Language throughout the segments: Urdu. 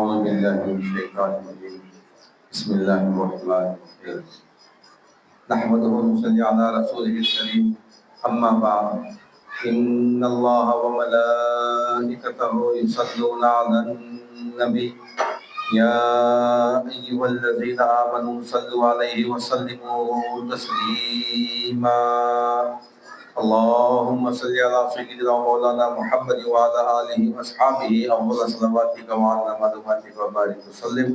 أعوذ بالله من الشيطان الرجيم بسم الله الرحمن الرحيم نحمده ونصلي على رسوله الكريم أما بعد إن الله وملائكته يصلون على النبي يا أيها الذين آمنوا صلوا عليه وسلموا تسليما اللهم صل على سيدنا مولانا محمد وعلى آله وأصحابه أفضل صلواتك وعلى مدواتك وبارك وسلم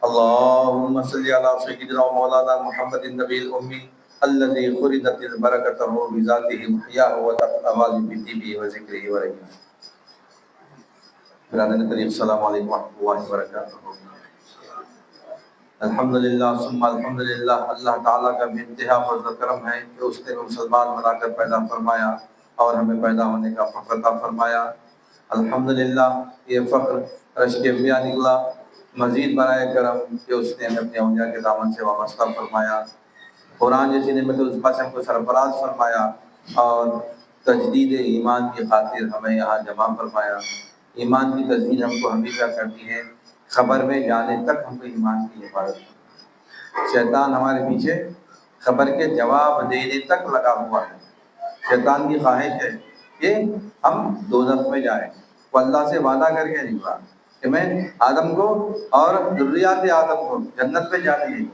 اللهم صل على سيدنا مولانا محمد النبي الأمي الذي خردت البركة بذاته وحياه وتقوى بطيبه وذكره ورحمه. برادران کریم السلام علیکم ورحمۃ اللہ وبرکاتہ. الحمدللہ ثم الحمدللہ، اللہ تعالیٰ کا بے انتہا فضل و کرم ہے کہ اس نے مسلمان بنا کر پیدا فرمایا اور ہمیں پیدا ہونے کا فخر عطا فرمایا. الحمدللہ یہ فخر رشک انبیاء نکلا، مزید برائے کرم کہ اس نے ہمیں اپنے اولیاء کے دامن سے وابستہ فرمایا، قرآن جیسی نعمت عظمیٰ سے ہم کو سرفراز فرمایا اور تجدید ایمان کی خاطر ہمیں یہاں جمع فرمایا. ایمان کی تجدید ہم کو ہمیشہ کرنی ہے، خبر میں جانے تک ہم کو ایمان کی حفاظت. شیطان ہمارے پیچھے خبر کے جواب دینے تک لگا ہوا ہے. شیطان کی خواہش ہے کہ ہم دوزخ میں جائیں. وہ اللہ سے وعدہ کر کے نکلا کہ میں آدم کو اور ذریات آدم کو جنت میں جانے دیں گا،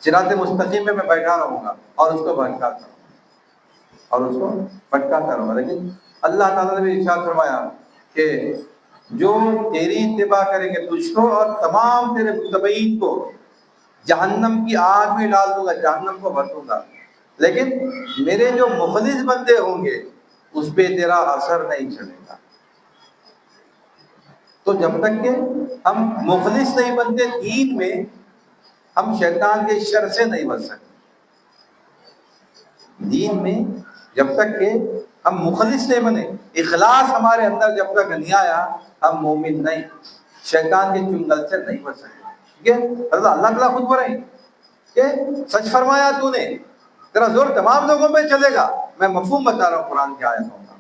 صراط مستقیم میں بیٹھا رہوں گا اور اس کو بھٹکاتا رہوں گا. لیکن اللہ تعالیٰ نے بھی ارشاد فرمایا کہ جو تیری اتباع کریں گے تجھ کو اور تمام تیرے متبعین کو جہنم کی آگ میں ڈال دوں گا، جہنم کو بھر دوں گا. لیکن میرے جو مخلص بندے ہوں گے اس پہ تیرا اثر نہیں چلے گا. تو جب تک کہ ہم مخلص نہیں بنتے دین میں، ہم شیطان کے شر سے نہیں بچ سکتے. دین میں جب تک کہ ہم مخلص نہیں بنے، اخلاص ہمارے اندر جب تک نہیں آیا، ہم مومن نہیں، شیطان کے چنگل سے نہیں بچ سکتے. ٹھیک ہے، اللہ تعالیٰ خود بولے کہ سچ فرمایا تو نے، تیرا زور تمام لوگوں پہ چلے گا. میں مفہوم بتا رہا ہوں قرآن کی آیتوں کا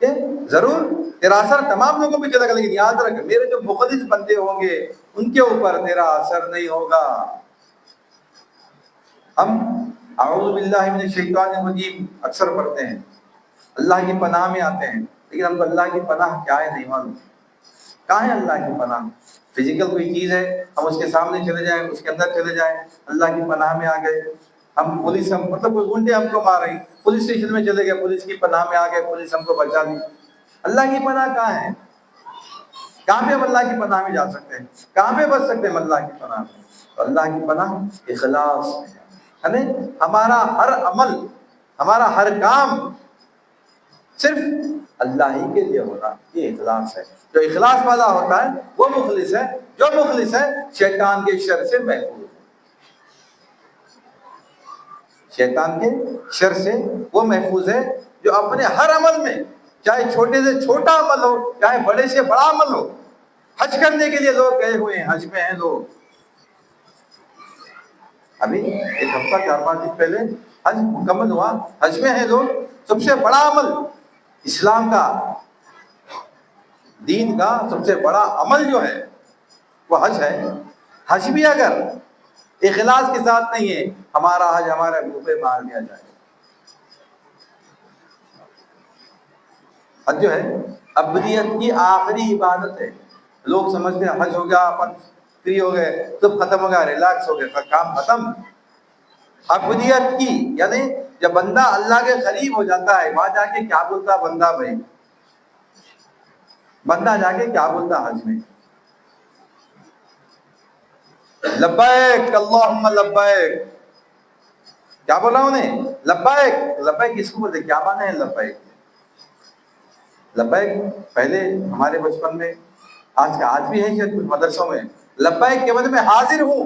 کہ ضرور تیرا اثر تمام لوگوں پہ چلے گا، لیکن یاد رکھ میرے جو مخلص بندے ہوں گے ان کے اوپر تیرا اثر نہیں ہوگا. ہم اعوذ باللہ من الشیطان الرجیم اکثر پڑھتے ہیں، اللہ کی پناہ میں آتے ہیں، لیکن ہم کو اللہ کی پناہ کیا ہے نہیں معلوم. کہاں ہے اللہ کی پناہ؟ فزیکل کوئی چیز ہے، ہم اس کے سامنے چلے جائیں، اس کے اندر چلے جائیں، اللہ کی پناہ میں آ گئے. ہم پولیس مطلب کوئی گنڈے ہم کو مار رہی، پولیس اسٹیشن میں چلے گئے، پولیس کی پناہ میں آ گئے، پولیس ہم کو بچا دی. اللہ کی پناہ کہاں ہے؟ کہاں پہ ہم اللہ کی پناہ میں جا سکتے ہیں؟ کہاں پہ بچ سکتے ہیں اللہ کی پناہ میں؟ اللہ کی پناہ اخلاص ہے. یعنی ہمارا ہر عمل، ہمارا ہر کام صرف اللہ ہی کے لیے ہونا، یہ اخلاص ہے. جو اخلاص والا ہوتا ہے وہ مخلص ہے. جو مخلص ہے شیطان کے شر سے محفوظ ہے. شیطان کے شر سے وہ محفوظ ہے جو اپنے ہر عمل میں، چاہے چھوٹے سے چھوٹا عمل ہو، چاہے بڑے سے بڑا عمل ہو. حج کرنے کے لیے لوگ گئے ہوئے ہیں، حج میں ہیں لوگ. ابھی ایک ہفتہ 4-5 دن پہلے حج مکمل ہوا، حج میں ہیں لوگ. سب سے بڑا عمل اسلام کا، دین کا سب سے بڑا عمل جو ہے وہ حج ہے. حج بھی اگر اخلاص کے ساتھ نہیں ہے، ہمارا حج ہمارے منہ پہ مار دیا جائے. حج جو ہے ابدیت کی آخری عبادت ہے. لوگ سمجھتے ہیں حج ہو گیا، اپن فری ہو گئے، سب ختم ہو گیا، ریلیکس ہو گیا، کام ختم. ابدیت کی یعنی جب بندہ اللہ کے قریب ہو جاتا ہے، وہاں جا کے کیا بولتا بندہ؟ بھائی بندہ جا کے کیا بولتا حج میں؟ لبیک اللہم لبیک. کیا بولا انہیں؟ لبیک. لبیک کس کو بولتے؟ کیا معنی ہے لبیک؟ لبیک پہلے ہمارے بچپن میں، آج بھی ہے شاید کچھ مدرسوں میں، لبیک کے مطلب میں حاضر ہوں.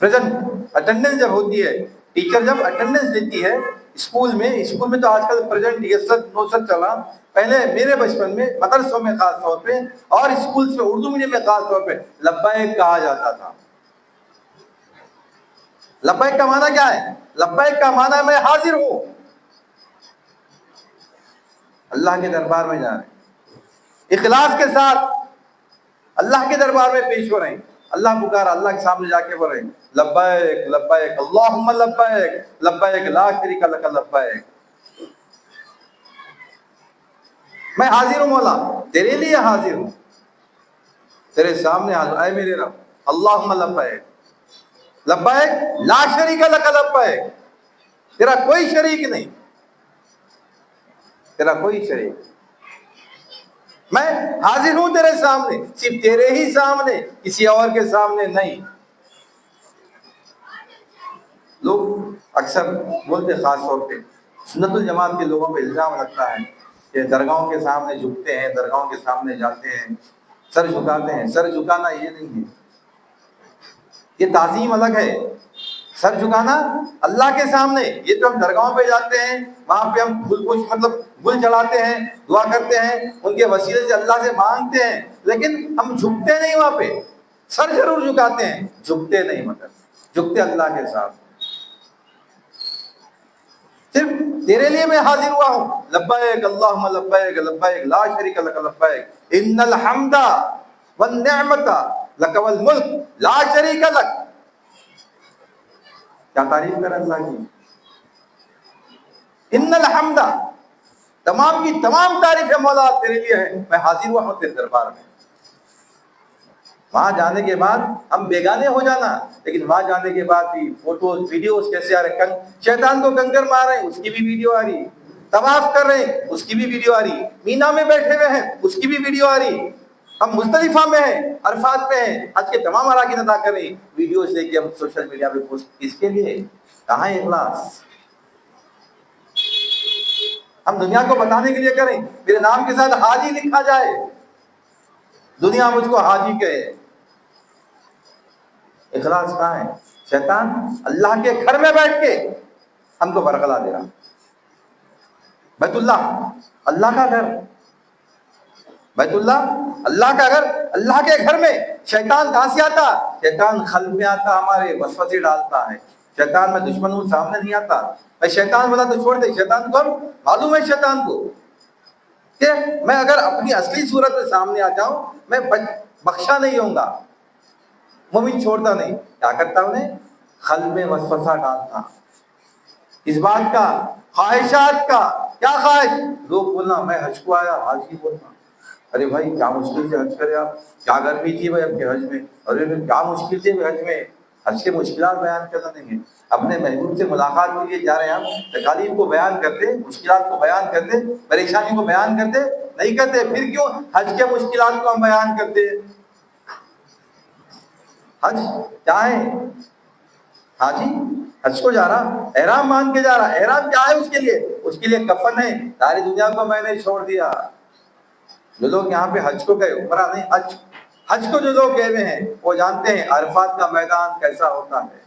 پریزنٹ اٹینڈنس جب ہوتی ہے، ٹیچر جب اٹینڈنس دیتی ہے اسکول میں تو آج کل پریزنٹ یہ سچ نو سچ چلا. پہلے میرے بچپن میں مدرسوں میں خاص طور پہ اور اسکول میں اردو میڈیم میں خاص طور پہ لبیک کہا جاتا تھا. لبیک کا معنی کیا ہے؟ لبیک کا معنی ہے میں حاضر ہوں. اللہ کے دربار میں جا رہے ہیں اخلاص کے ساتھ. اللہ کے دربار میں پیش ہو رہے ہیں، اللہ پکارا، اللہ کے سامنے جا کے بول رہے ہیں لبیک لبیک اللہم لبیک لبیک لا شریک لک لبیک، میں حاضر ہوں مولا، تیرے لیے حاضر ہوں، تیرے سامنے حاضر، اے میرے رب اللہم لبیک لبیک لا شریک لک لبیک، تیرا کوئی شریک نہیں، تیرا کوئی شریک، میں حاضر ہوں تیرے سامنے، صرف تیرے ہی سامنے، کسی اور کے سامنے نہیں۔ لوگ اکثر بولتے، خاص طور پہ سنت الجماعت کے لوگوں پہ الزام لگتا ہے کہ درگاہوں کے سامنے جھکتے ہیں، درگاہوں کے سامنے جاتے ہیں، سر جھکاتے ہیں۔ سر جھکانا یہ نہیں ہے، یہ تعظیم الگ ہے۔ سر جھکانا اللہ کے سامنے، یہ تو ہم درگاہوں پہ جاتے ہیں، وہاں پہ ہم گل چڑھاتے ہیں، دعا کرتے ہیں، ان کے وسیلے سے اللہ سے مانگتے ہیں، لیکن ہم جھکتے نہیں وہاں پہ، سر ضرور جھکاتے ہیں، جھکتے نہیں، مطلب جھکتے اللہ کے ساتھ۔ صرف تیرے لیے میں حاضر ہوا ہوں، لبیک اللہم لبیک لبیک لا شریک لک لبیک ان الحمد والنعمت لک والملک لا شریک لک۔ کیا تعریف کر اللہ کی، ان الحمد، تمام کی تمام تعریفیں مولا تیرے لیے ہے، میں حاضر ہوا ہوں تیرے دربار میں۔ وہاں جانے کے بعد ہم بیگانے ہو جانا، لیکن وہاں جانے کے بعد بھی فوٹوز ویڈیوز کیسے آ رہے، شیطان کو کنکر مار رہے ہیں، اس کی بھی ویڈیو آ رہی، طواف کر رہے ہیں، اس کی بھی ویڈیو آ رہی، مینا میں بیٹھے ہوئے ہیں، اس کی بھی ویڈیو آ رہی، ہم مزدلفہ میں ہیں، عرفات میں ہیں، حج کے تمام اراکین ادا کر رہے ہیں، ویڈیوز لے کے ہم سوشل میڈیا پہ پوسٹ، اس کے لیے کہاں ہے اخلاص؟ ہم دنیا کو بتانے کے لیے کریں، میرے نام کے ساتھ حاجی لکھا جائے، دنیا مجھ کو حاجی کہے، اخلاص کہاں ہے؟ شیطان اللہ کے گھر میں بیٹھ کے ہم کو برگلا دے رہا، بیت اللہ اللہ کا گھر، بیت اللہ اللہ کا گھر، اللہ کے گھر میں شیطان کہاں سے آتا؟ شیطان قلب میں آتا، ہمارے وسوسے ڈالتا ہے، شیطان میں دشمن ہوں سامنے نہیں آتا، میں شیطان بولا تو چھوڑ دے، شیطان کون معلوم ہے شیطان کو کہ میں اگر اپنی اصلی صورت میں سامنے آ جاؤں میں بخشا نہیں ہوں گا، مومن چھوڑتا نہیں، کیا کرتا انہیں قلب میں وسوسہ ڈالتا، اس بات کا، خواہشات کا، کیا خواہش؟ لوگ بولنا میں حج کو آیا، حاجی بولنا، ارے بھائی کیا مشکل سے حج کرے آپ، کیا گرمی تھی بھائی آپ کے حج میں، ارے کیا مشکل تھی حج میں، حج کے مشکلات بیان کرنا نہیں ہے، اپنے محبوب سے ملاقات کے لیے جا رہے ہیں ہم، تکالیف کو بیان کرتے، مشکلات کو بیان کرتے، پریشانی کو بیان کرتے نہیں کرتے، پھر کیوں حج کے مشکلات کو ہم بیان کرتے؟ حج کیا ہے؟ حاجی حج کو جا رہا، احرام مان کے جا رہا، احرام کیا ہے اس کے لیے؟ اس کے لیے کفن ہے، ساری دنیا کو میں نے چھوڑ دیا۔ جو لوگ یہاں پہ حج کو گئے، عمرہ نہیں، حج کو جو لوگ گئے ہوئے ہیں وہ جانتے ہیں عرفات کا میدان کیسا ہوتا ہے۔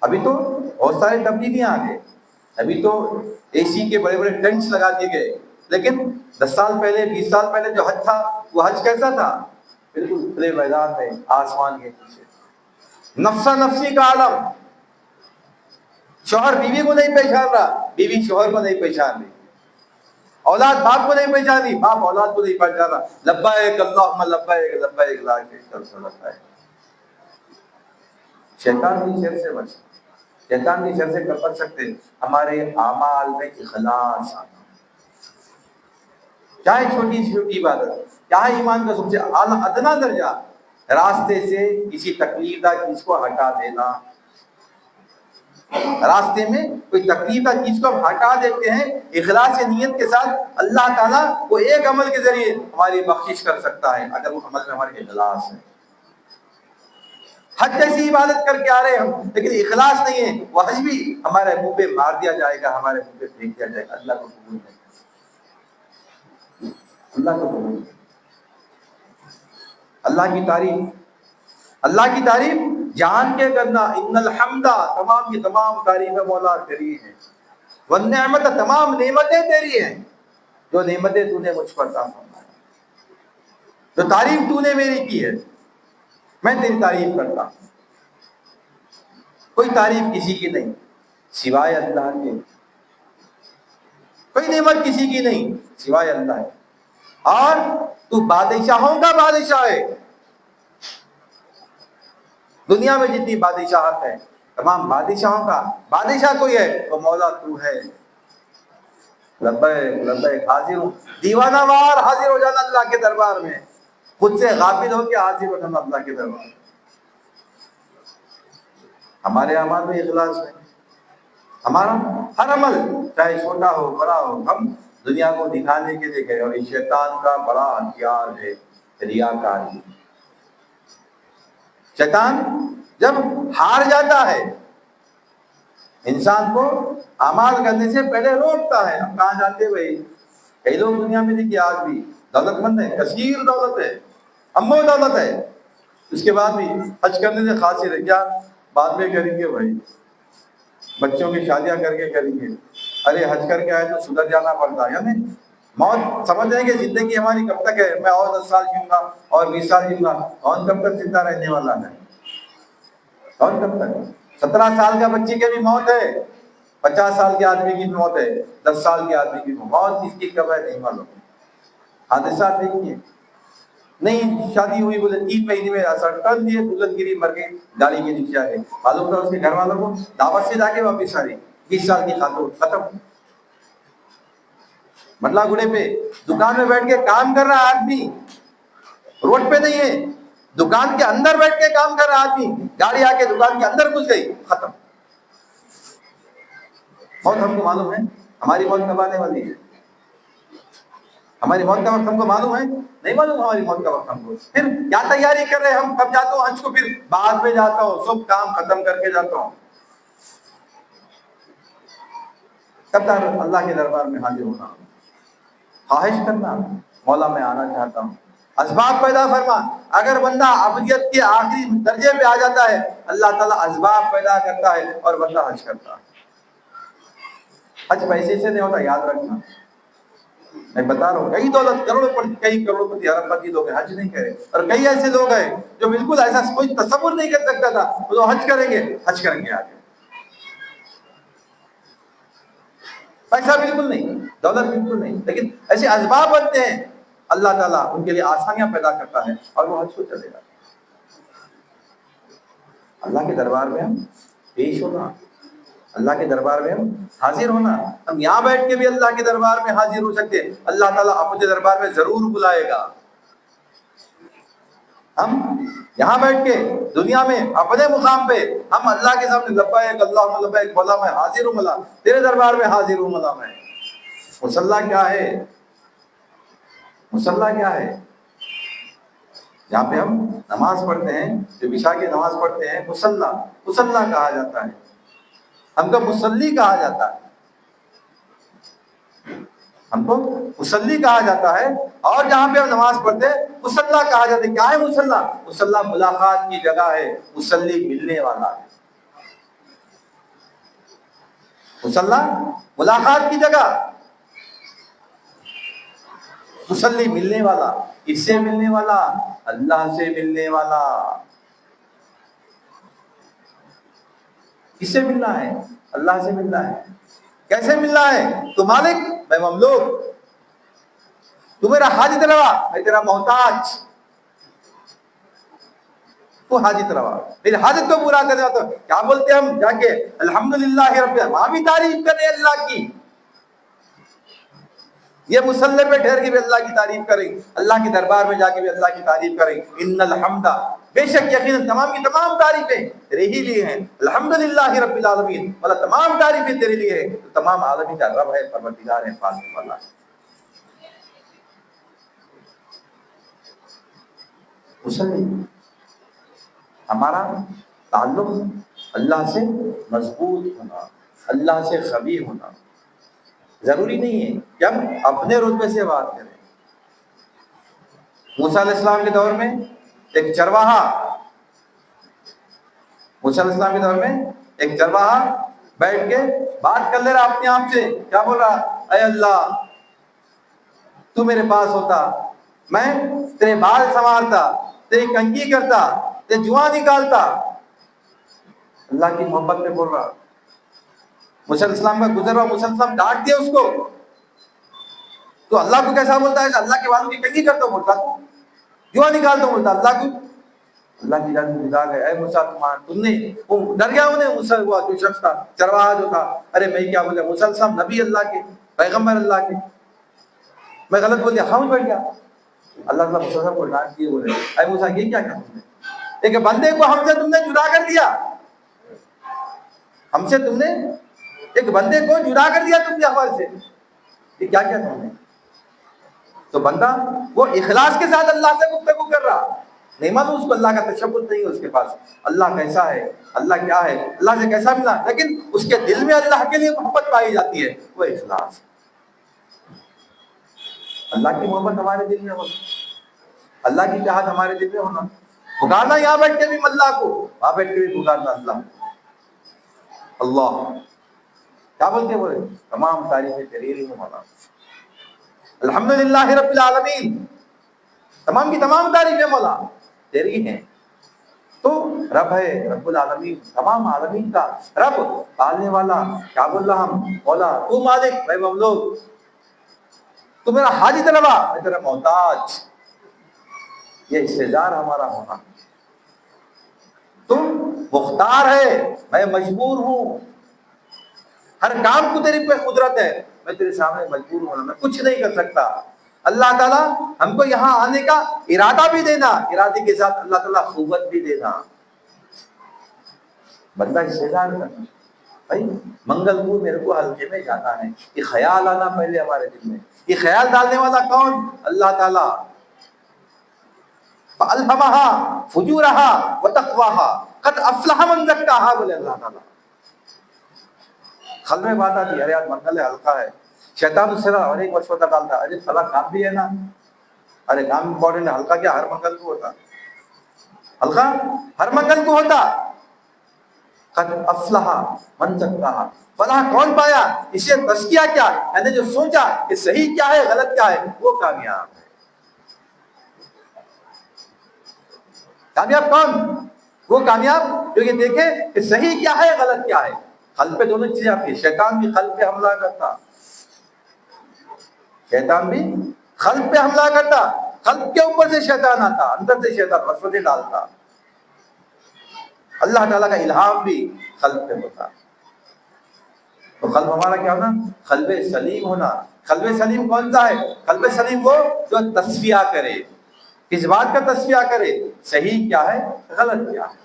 ابھی تو بہت سارے تبدیلیاں آ گئے، ابھی تو اے سی کے بڑے بڑے ٹینٹس لگا دیے گئے، لیکن 10 سال پہلے 20 سال پہلے جو حج تھا وہ حج کیسا تھا؟ بالکل کھلے میدان میں، آسمان کے نیچے، نفسا نفسی کا عالم، شوہر بیوی کو نہیں پہچان رہا، بیوی شوہر کو نہیں پہچان رہی، اولاد باپ کو نہیں پہچان رہی، باپ اولاد کو نہیں پہچان رہا، لبیک اللہم لبیک لبیک لا شریک لک لبیک۔ شیطان کی شر سے بچ، شیطان کی شر سے کب بچ سکتے؟ ہمارے اعمال میں اخلاص آنا، چاہے چھوٹی سی چھوٹی عبادت، چاہے ایمان کا سب سے اعلیٰ ادنا درجہ، راستے سے کسی تکلیف دہ چیز کو ہٹا دینا، راستے میں کوئی تکلیف دہ چیز کو ہم ہٹا دیتے ہیں اخلاص نیت کے ساتھ، اللہ تعالیٰ وہ ایک عمل کے ذریعے ہماری بخشش کر سکتا ہے اگر وہ عمل میں ہمارے اخلاص ہے۔ حج جیسی عبادت کر کے آ رہے ہم، لیکن اخلاص نہیں ہے، وہ حج بھی ہمارے منہ پہ مار دیا جائے گا، ہمارے منہ پہ پھینک دیا جائے گا، اللہ کو قبول نہیں، اللہ کو قبول نہیں۔ اللہ کی تعریف، اللہ کی تعریف جان کے کرنا، ان الحمد، تمام کی تمام تعریفیں مولا تیری ہیں، والنعمت، تمام نعمتیں تیری ہیں، جو نعمتیں تو نے مجھ پر عطا فرمائی، جو تعریف تو نے میری کی ہے، میں تیری تعریف کرتا ہوں، کوئی تعریف کسی کی نہیں سوائے اللہ کے، کوئی نعمت کسی کی نہیں سوائے اللہ ہے، اور تو بادشاہوں کا بادشاہ ہے. دنیا میں جتنی بادشاہت ہے تمام بادشاہوں کا بادشاہ کوئی ہے وہ مولا تو ہے. لبیک لبیک حاضر ہوں. دیوانہ وار حاضر ہو جانا اللہ کے دربار میں, خود سے غافل ہو کے حاضر ہو جانا اللہ کے دربار میں. ہمارے اعمال میں اخلاص ہے. ہمارا ہر عمل چاہے چھوٹا ہو بڑا ہو ہم دنیا کو دکھانے کے لیے گئے, اور یہ شیطان کا بڑا ہتھیار ہے ریاکاری. شیطان جب ہار جاتا ہے انسان کو اعمال کرنے سے پہلے روکتا ہے. ہم کہاں جاتے بھائی؟ کئی لوگ دنیا میں دیکھیے آج بھی دولت مند ہے, کثیر دولت ہے, امو دولت ہے, اس کے بعد بھی حج کرنے سے خاصی رہ کیا بعد میں کریں گے بھائی, بچوں کی شادیاں کر کے کریں گے. ارے حج کر کے آئے تو سدھر جانا پڑتا ہے. یعنی موت سمجھ رہے کہ زندگی ہماری کب تک ہے, میں اور 10 سال جیوں گا اور 20 سال جیوں گا. کون کب تک زندہ رہنے والا ہے؟ کون کب تک؟ 17 سال کا بچی کی بھی موت ہے, 50 سال کے آدمی کی بھی موت ہے, 10 سال کے آدمی کی بھی موت. کس کی کب ہے نہیں معلوم. حادثات دیکھیے, نہیں شادی ہوئی بولے 3 مہینے میں ٹرن دیے دلہن گری مر گئی گاڑی کے نیچے آ گئے. معلوم تھا اس کے گھر والوں کو دعوت سے جا کے واپس آ رہی 20 سال کی خاتون ختم. مطلع گڑے پہ دکان میں بیٹھ کے کام کر رہا آدمی, روڈ پہ نہیں ہے, دکان کے اندر بیٹھ کے کام کر رہا آدمی, گاڑی آ کے دکان کے اندر گھس گئی, ختم. موت ہم کو معلوم ہے ہماری موت کب آنے والی ہے؟ ہماری موت کا وقت ہم کو معلوم ہے؟ نہیں معلوم ہماری موت کا وقت ہم کو. پھر کیا تیاری کر رہے ہیں ہم؟ کب جاتا ہوں حج کو؟ پھر بعد میں جاتا ہوں, سب کام ختم کر کے جاتا ہوں. کب تک اللہ کے دربار میں حاضر ہونا, خواہش کرنا مولا میں آنا چاہتا ہوں. اسباب پیدا فرما. اگر بندہ ابدیت کے آخری درجے پہ آ جاتا ہے اللہ تعالیٰ اسباب پیدا کرتا ہے اور بندہ حج کرتا ہے. حج پیسے سے نہیں ہوتا, یاد رکھنا. میں بتا رہا ہوں کئی دولت کروڑپتی, کئی کروڑپتی اربپتی لوگ ہیں حج نہیں کرے, اور کئی ایسے لوگ ہیں جو بالکل ایسا کوئی تصور نہیں کر سکتا تھا وہ حج کریں گے, حج کریں گے آگے. پیسہ بالکل نہیں, دولت بالکل نہیں, لیکن ایسے اسباب بنتے ہیں اللہ تعالیٰ ان کے لیے آسانیاں پیدا کرتا ہے اور وہ حج کو چلے گا. اللہ کے دربار میں ہم پیش ہونا, اللہ کے دربار میں ہم حاضر ہونا. ہم یہاں بیٹھ کے بھی اللہ کے دربار میں حاضر ہو سکتے, اللہ تعالیٰ اپنے دربار میں ضرور بلائے گا. ہم یہاں بیٹھ کے دنیا میں اپنے مقام پہ ہم اللہ کے سامنے لبیک اللہم لبیک, مولا میں حاضر ہوں, مولا تیرے دربار میں حاضر ہوں, مولا میں. مصلی کیا ہے؟ مصلی کیا ہے؟ جہاں پہ ہم نماز پڑھتے ہیں, جو عشاء کی نماز پڑھتے ہیں, مصلی مصلی کہا جاتا ہے, ہم کو مصلی کہا جاتا ہے, ہم کو مصلی کہا جاتا ہے. اور جہاں پہ ہم نماز پڑھتے ہیں مصلی کہا جاتا ہے. کیا ہے مصلی؟ مصلی ملاقات کی جگہ ہے, مصلی ملنے والا ہے. مصلی ملاقات کی جگہ, مصلی ملنے والا. کس سے ملنے والا؟ اللہ سے ملنے والا. کس سے ملنا ہے؟ اللہ سے ملنا ہے. کیسے ملنا ہے؟ تو مالک, میں مملوک. تو میرا حاجت روا, میں تیرا محتاج. تو حاجت روا, میری حاجت کو پورا کرنے والا. کیا بولتے ہیں ہم جا کے الحمدللہ رب, وہاں بھی تعریف کریں اللہ کی. یہ مصلی پہ ٹھہر کے بھی اللہ کی تعریف کریں, اللہ کے دربار میں جا کے بھی اللہ کی تعریف کریں. ان الحمد, بے شک یقیناً تمام کی تمام تعریفیں تیرے ہی لیے ہیں. الحمدللہ رب العالمین, مطلب تمام تعریفیں تیرے لیے ہیں, تمام عالمین کا رب ہے, پروردگار ہے, پالنے والا ہے. مصلی ہمارا تعلق اللہ سے مضبوط ہونا, اللہ سے قوی ہونا. ضروری نہیں ہے کہ ہم اپنے رتبے سے بات کریں. موسیٰ علیہ السلام کے دور میں ایک چرواہا, موسیٰ علیہ السلام کے دور میں ایک چرواہا بیٹھ کے بات کر لے رہا اپنے آپ سے. کیا بول رہا؟ اے اللہ, تو میرے پاس ہوتا, میں تیرے بال سنوارتا, تیری کنگھی کرتا, تیرے جواں نکالتا. اللہ کی محبت میں بول رہا. موسیٰ علیہ السلام کا گزر ہوا, موسیٰ علیہ السلام ڈانٹ دیا اس کو. تو اللہ کو کیسا بولتا ہے؟ اللہ کے والوں کی کنگھی کرتا ہوں بولتا تو جوا نکالتا ہوں بولتا اللہ کو. اللہ کی جانب ندا گئے اے موسیٰ تم نے وہ ڈر گیا انہیں موسیٰ ہوا جو شخص تھا چرواہا جو تھا. ارے میں کیا بولے موسیٰ صاحب نبی اللہ کے پیغمبر اللہ کے میں غلط بول دیا خاموش بیٹھ گیا. اللہ تعالیٰ موسیٰ صاحب کو ڈانٹ دیے بولے اے موسیٰ یہ کیا کیا تم نے ایک بندے کو ہم سے تم نے جدا کر دیا. ہم سے تم نے ایک بندے کو جدا کر دیا تم نے ہمارے سے. یہ کیا کیا تم نے؟ تو بندہ وہ اخلاص کے ساتھ اللہ سے گفتگو کر رہا نہیں معلوم اس کو اللہ کا تشبث نہیں ہے اس کے پاس اللہ کیسا ہے اللہ کیا ہے اللہ سے کیسا ملا لیکن اس کے دل میں اللہ کے لیے محبت پائی جاتی ہے وہ اخلاص. اللہ کی محبت ہمارے دل میں ہونا اللہ کی چاہت ہمارے دل میں ہونا پکارنا یہاں بیٹھ کے بھی اللہ کو وہاں بیٹھ کے بھی پکارنا اللہ اللہ کیا بولتے بولے تمام تعریفیں تیری ہی مولا الحمدللہ رب العالمین تمام کی تمام تعریفیں مولا تیری ہیں. تو رب ہے رب العالمین تمام عالمین کا رب پالنے والا کیا بول رہا ہم مولا تو مالک میں مملوک تو میرا حاجت روا میں تیرا محتاج. یہ استعزار ہمارا ہونا. تم مختار ہے میں مجبور ہوں ہر کام کو تیری پہ قدرت ہے میں تیرے سامنے مجبور ہوں میں کچھ نہیں کر سکتا. اللہ تعالیٰ ہم کو یہاں آنے کا ارادہ بھی دینا ارادے کے ساتھ اللہ تعالیٰ قوت بھی دینا. بندہ استعداد کرنا بھائی منگل کو میرے کو حلقے میں جانا ہے یہ خیال آنا پہلے ہمارے دل میں. یہ خیال ڈالنے والا کون؟ اللہ تعالیٰ. فَأَلْهَمَهَا فُجُورَهَا وَتَقْوَاهَا قَدْ أَفْلَحَ مَنْ زَكَّاهَا بولے اللہ تعالیٰ. خل میں بات آتی ارے آج منگل ہے ہلکا ہے شیطان اس سے اور ایک مشورہ ڈالتا ارے فلاں کام بھی ہے نا ارے کام امپورٹنٹ ہے ہلکا کیا ہر منگل کو ہوتا ہلکا ہر منگل کو ہوتا. قد افلح من زکاہا فلاح کون پایا اسے تزکیہ کیا یعنی جو سوچا کہ صحیح کیا ہے غلط کیا ہے وہ کامیاب ہے. کامیاب کون؟ وہ کامیاب جو یہ دیکھے کہ صحیح کیا ہے غلط کیا ہے. قلب پہ دونوں چیزیں آتی ہیں شیطان بھی قلب پہ حملہ کرتا شیطان بھی قلب پہ حملہ کرتا قلب کے اوپر سے شیطان آتا اندر سے شیطان وسوسے ڈالتا. اللہ تعالیٰ کا الہام بھی قلب پہ ہوتا. تو قلب ہمارا کیا ہونا؟ قلب سلیم ہونا. قلب سلیم کون سا ہے؟ قلب سلیم وہ جو تصفیہ کرے. کس بات کا تصفیہ کرے؟ صحیح کیا ہے غلط کیا ہے.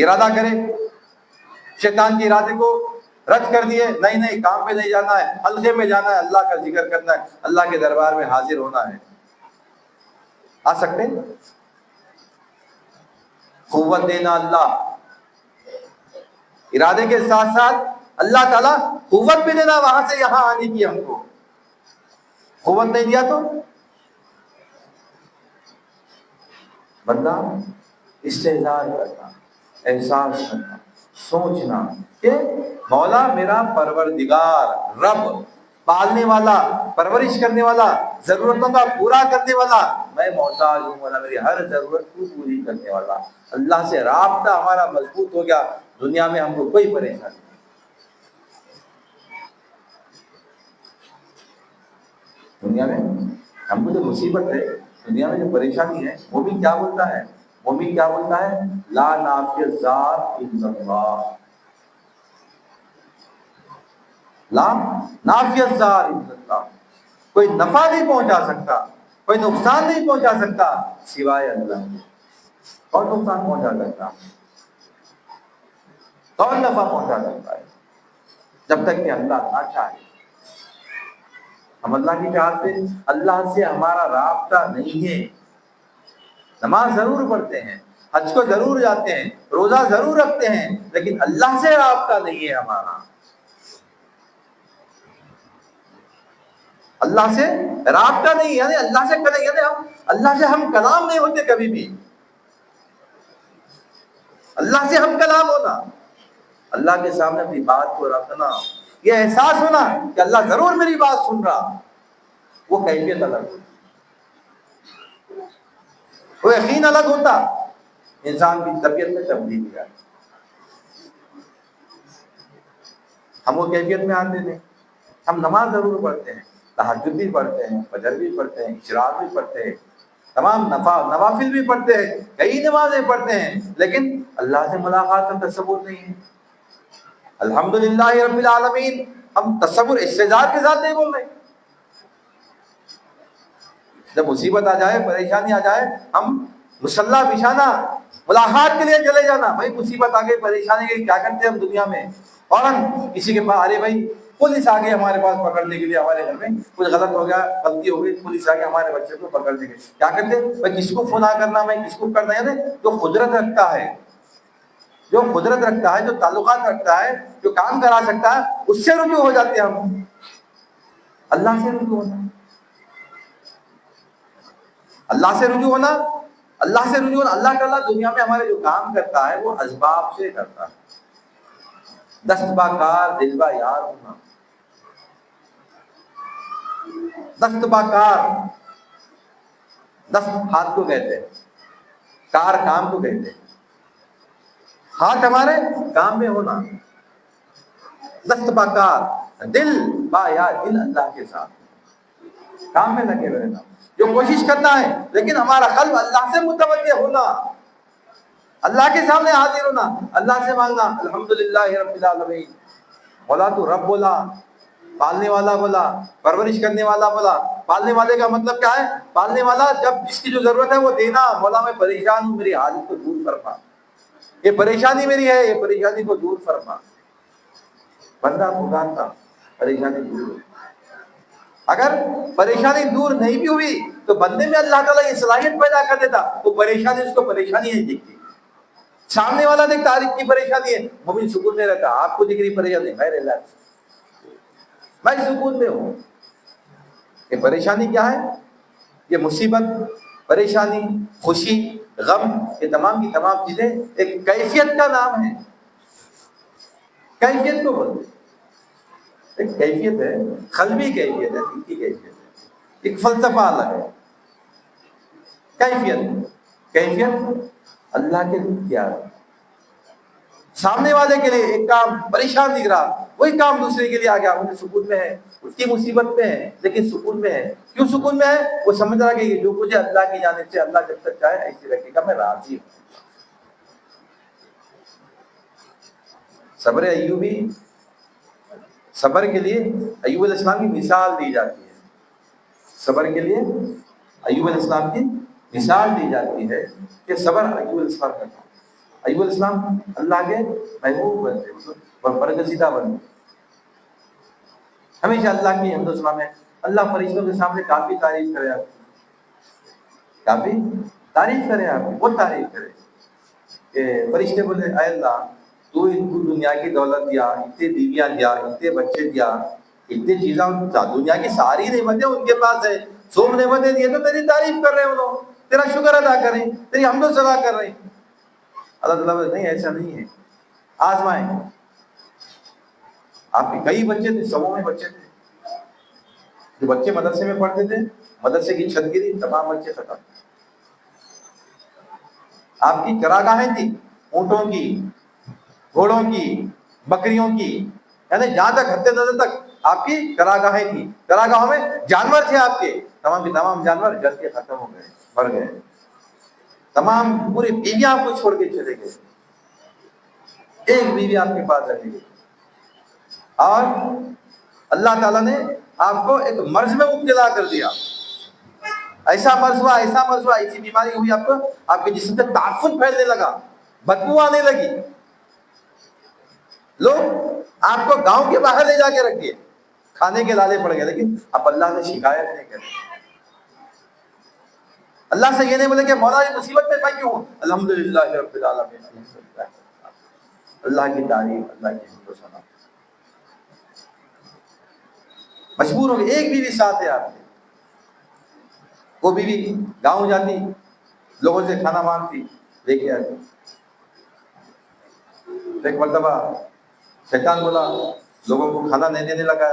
ارادہ کرے شیطان کے ارادے کو رد کر دیے نہیں کام پہ نہیں جانا ہے حلقے میں جانا ہے اللہ کا ذکر کرنا ہے اللہ کے دربار میں حاضر ہونا ہے. آ سکتے ہیں؟ قوت دینا اللہ ارادے کے ساتھ ساتھ اللہ تعالیٰ قوت بھی دینا وہاں سے یہاں آنے کی. ہم کو قوت نہیں دیا تو بندہ استحضار کرنا احساس کرنا سوچنا کہ مولا میرا پروردگار رب پالنے والا پرورش کرنے والا ضرورتوں کا پورا کرنے والا میں محتاج ہوں مولا میری ہر ضرورت کو پوری کرنے والا. اللہ سے رابطہ ہمارا مضبوط ہو گیا دنیا میں ہم کو کوئی پریشانی نہیں. دنیا میں ہم کو جو مصیبت ہے دنیا میں جو پریشانی ہے وہ بھی کیا بولتا ہے مومن کیا بولتا ہے لا نافع الضار الا اللہ لا نافع الضار الا اللہ. کوئی نفع نہیں پہنچا سکتا کوئی نقصان نہیں پہنچا سکتا سوائے اللہ کے. کون نقصان پہنچا سکتا کون نفع پہنچا سکتا ہے جب تک کہ اللہ نہ چاہے. ہم اللہ کی چاہت سے اللہ سے ہمارا رابطہ نہیں ہے. نماز ضرور پڑھتے ہیں حج کو ضرور جاتے ہیں روزہ ضرور رکھتے ہیں لیکن اللہ سے رابطہ نہیں ہے ہمارا. اللہ سے رابطہ نہیں یعنی اللہ سے کریں یعنی اللہ سے ہم کلام نہیں ہوتے کبھی بھی. اللہ سے ہم کلام ہونا اللہ کے سامنے اپنی بات کو رکھنا یہ احساس ہونا کہ اللہ ضرور میری بات سن رہا وہ کیفیت الگ ہوتی وہ یقین الگ ہوتا انسان کی طبیعت میں تبدیلی آتی. ہم وہ کیفیت میں آتے نہیں ہم نماز ضرور پڑھتے ہیں، تہجد بھی پڑھتے ہیں، فجر بھی پڑھتے ہیں، اشراق بھی پڑھتے ہیں، تمام نوافل بھی پڑھتے ہیں، کئی نمازیں پڑھتے ہیں، لیکن اللہ سے ملاقات کا تصور نہیں ہے۔ الحمدللہ رب العالمین، ہم تصور استعداد کے ساتھ نہیں بول رہے۔ جب مصیبت آ جائے، پریشانی آ جائے، ہم مسلح بچھانا، ملاقات کے لیے چلے جانا۔ بھائی مصیبت آ گئی، پریشانی گئی، کیا کرتے ہیں ہم دنیا میں؟ فوراً کسی کے پاس، ارے بھائی پولیس آ گئی ہمارے پاس پکڑنے کے لیے، ہمارے گھر میں کچھ غلط ہو گیا، غلطی ہو گئی، پولیس آ گئی ہمارے بچے کو پکڑنے کے لیے، کیا کرتے ہیں؟ بھائی کس کو فون کرنا، میں کس کو کرنا ہے؟ جو قدرت رکھتا ہے، جو قدرت رکھتا ہے، جو تعلقات رکھتا ہے، جو کام کرا سکتا ہے، اس سے رجوع ہو جاتے ہیں ہم۔ اللہ سے رجوع ہونا، اللہ سے رجوع ہونا، اللہ سے رجوع ہونا۔ اللہ تعالیٰ دنیا میں ہمارے جو کام کرتا ہے وہ اسباب سے کرتا ہے۔ دست با کار دل با یار ہونا، دست با کار، دست ہاتھ کو کہتے ہیں، کار کام کو کہتے ہیں، ہاتھ ہمارے کام میں ہونا، دست با کار، دل با یار، دل اللہ کے ساتھ کام میں لگے ہوئے رہنا، جو کوشش کرنا ہے، لیکن ہمارا قلب اللہ سے متوجہ ہونا، اللہ کے سامنے حاضر ہونا، اللہ سے مانگنا۔ الحمدللہ رب العالمین، بولا تو رب بولا، پالنے والا بولا، پرورش کرنے والا بولا۔ پالنے والے کا مطلب کیا ہے؟ پالنے والا جب جس کی جو ضرورت ہے وہ دینا۔ مولا میں پریشان ہوں، میری حالت کو دور فرما، یہ پریشانی میری ہے، یہ پریشانی کو دور فرما۔ بندہ پکارتا، پریشانی دور ہوئی۔ اگر پریشانی دور نہیں بھی ہوئی تو بندے میں اللہ تعالیٰ یہ صلاحیت پیدا کر دیتا، وہ پریشانی اس کو پریشانی نہیں دکھتی۔ سامنے والا دیکھتا ہر ایک کی پریشانی ہے، مومن سکون میں رہتا۔ آپ کو دکھ رہی پریشانی، میں ریلیکس، میں سکون میں ہوں۔ یہ پریشانی کیا ہے؟ یہ مصیبت، پریشانی، خوشی، غم، یہ تمام کی تمام چیزیں ایک کیفیت کا نام ہے۔ کیفیت کو بولتے ہیں، ایک کیفیت ہے، قلبی کیفیت ہے، دل کی کیفیت ہے، ایک فلسفہ الگ ہے۔ کیفیت اللہ کے اختیار ہے۔ سامنے والے کے لیے ایک کام پریشان دکھ رہا، وہی کام دوسرے کے لیے آ گیا، وہ سکون میں ہے، اس کی مصیبت میں ہے لیکن سکون میں ہے۔ کیوں سکون میں ہے؟ وہ سمجھ رہا کہ یہ جو مجھے اللہ کی جانب سے اللہ جب تک چاہے ایسے رکھے گا، میں راضی ہوں۔ صبر ایوبی، صبر کے لیے ایوب علیہ السلام کی مثال دی جاتی ہے۔ صبر کے لیے ایوب علیہ السلام کی مثال دی جاتی ہے کہ صبر ایوب علیہ السلام کرتا۔ ایوب علیہ السلام اللہ کے محبوب بنتے اور برگزیدہ بنتے، ہمیشہ اللہ کی حمد و ثنا میں۔ اللہ فرشتوں کے سامنے کافی تعریف کرے، آپ کی کافی تعریف کرے، آپ کی بہت تعریف کرے کہ فرشتے بولے اے اللہ تو ان کو دنیا کی دولت دیا، اتنے بیویاں دیا، اتنے بچے دیا، اتنی چیزاں، دنیا کی ساری نعمتیں ان کے پاس ہے، سو نعمتیں دیے تو تیری تعریف کر رہے ہیں، وہ لوگ تیرا شکر ادا کر رہے ہیں، تیری حمد و ثنا کر رہے ہیں۔ اللہ تعالیٰ بولے نہیں، ایسا نہیں ہے، آزمائیں۔ آپ کے کئی بچے تھے، سبوں میں بچے تھے، جو بچے مدرسے میں پڑھتے تھے، مدرسے کی چھت گری، تمام بچے ختم۔ آپ کی چراگاہیں تھی، اونٹوں کی، گھوڑوں کی، بکریوں کی، یعنی جہاں تک حد نظر تک آپ کی چراگاہیں تھی، چراگاہوں میں جانور تھے آپ کے، تمام کے تمام جانور جل کے ختم ہو گئے، مر گئے، تمام پوری بیویاں آپ کو چھوڑ کے چلے گئے، ایک بیوی آپ کے پاس رہے گی۔ اور اللہ تعالیٰ نے آپ کو ایک مرض میں مبتلا کر دیا، ایسا مرض ہوا، ایسا مرض ہوا، ایسی بیماری ہوئی آپ کو، آپ کے جسم سے تعفن پھیلنے لگا، بدبو آنے لگی، لوگ آپ کو گاؤں کے باہر لے جا کے رکھ دیے، کھانے کے لالے پڑ گئے، لیکن اب اللہ سے شکایت نہیں کرتے، اللہ سے یہ نہیں بولے کہ مولا یہ مصیبت میں میں کیوں ہوں، الحمدللہ رب العالمین، اللہ کی تعریف، اللہ کی حمد و ثنا۔ مجبور ہو گئے، ایک بیوی ساتھ ہے آپ کے، وہ بیوی گاؤں جاتی، لوگوں سے کھانا مانگتی، لے کے آتی۔ ایک مرتبہ شیطان بولا، لوگوں کو کھانا نہیں دینے لگا،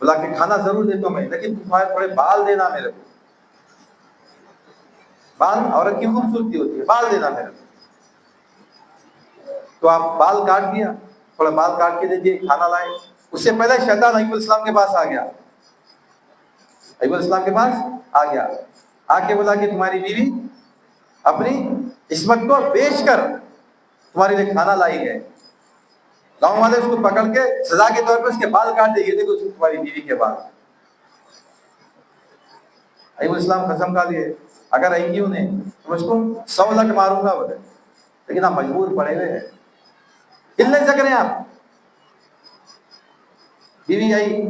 بولا کہ کھانا ضرور دیتا ہوں میں، لیکن تمہارے تھوڑے بال دینا میرے کو، بال عورت کی خوبصورتی ہوتی ہے، بال دینا میرے کو۔ تو آپ بال کاٹ دیا، تھوڑا بال کاٹ کے دے دیے، کھانا لائے، اس سے پہلے شیطان ایوب علیہ السلام کے پاس آ گیا، ایوب علیہ السلام کے پاس آ گیا، آ کے بولا کہ تمہاری بیوی اپنی عصمت کو بیچ کر تمہارے لیے کھانا لائی ہے، گاؤں والے اس کو پکڑ کے سزا کے طور پہ اس کے بال کاٹ دیں گے، دیکھو تمہاری بیوی کے بال۔ ایوب علیہ السلام قسم کھا لیے اگر آئی کیوں نے تو اس کو 100 لٹ ماروں گا بولے، لیکن آپ مجبور پڑے ہوئے ہیں، ہل نہیں سک رہے ہیں آپ۔ بیوی آئی،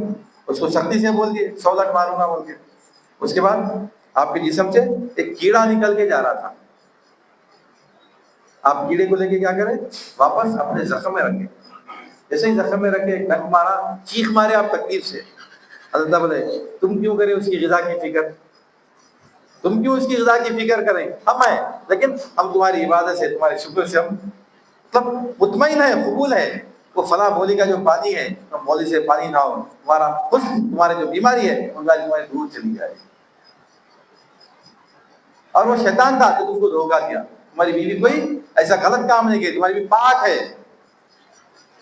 اس کو سختی سے بول دیے 100 لٹ ماروں گا بول کے۔ اس کے بعد آپ کے جسم سے ایک کیڑا نکل کے جا رہا تھا، آپ کیڑے کو لے کے کیا کریں، واپس اپنے زخم میں رکھیں، جیسے ہی زخم میں رکھے ڈنک مارا، چیخ مارے آپ تکلیف سے، اللہ بولے تم کیوں کرے اس کی غذا کی فکر، تم کیوں اس کی غذا کی فکر کریں، ہم ہیں، لیکن ہم تمہاری عبادت سے تمہارے شکر سے ہم مطلب مطمئن ہے، قبول ہے، وہ فلاں مولی کا جو پانی ہے تم مولی سے پانی نہاؤ، تمہارا حسن، تمہارے جو بیماری ہے اللہ تمہارے دور چلی جائے۔ اور وہ شیطان تھا جو تم کو دھوکا دیا، تمہاری بیوی کوئی ایسا غلط کام نہیں کیا، تمہاری بیوی پاک ہے۔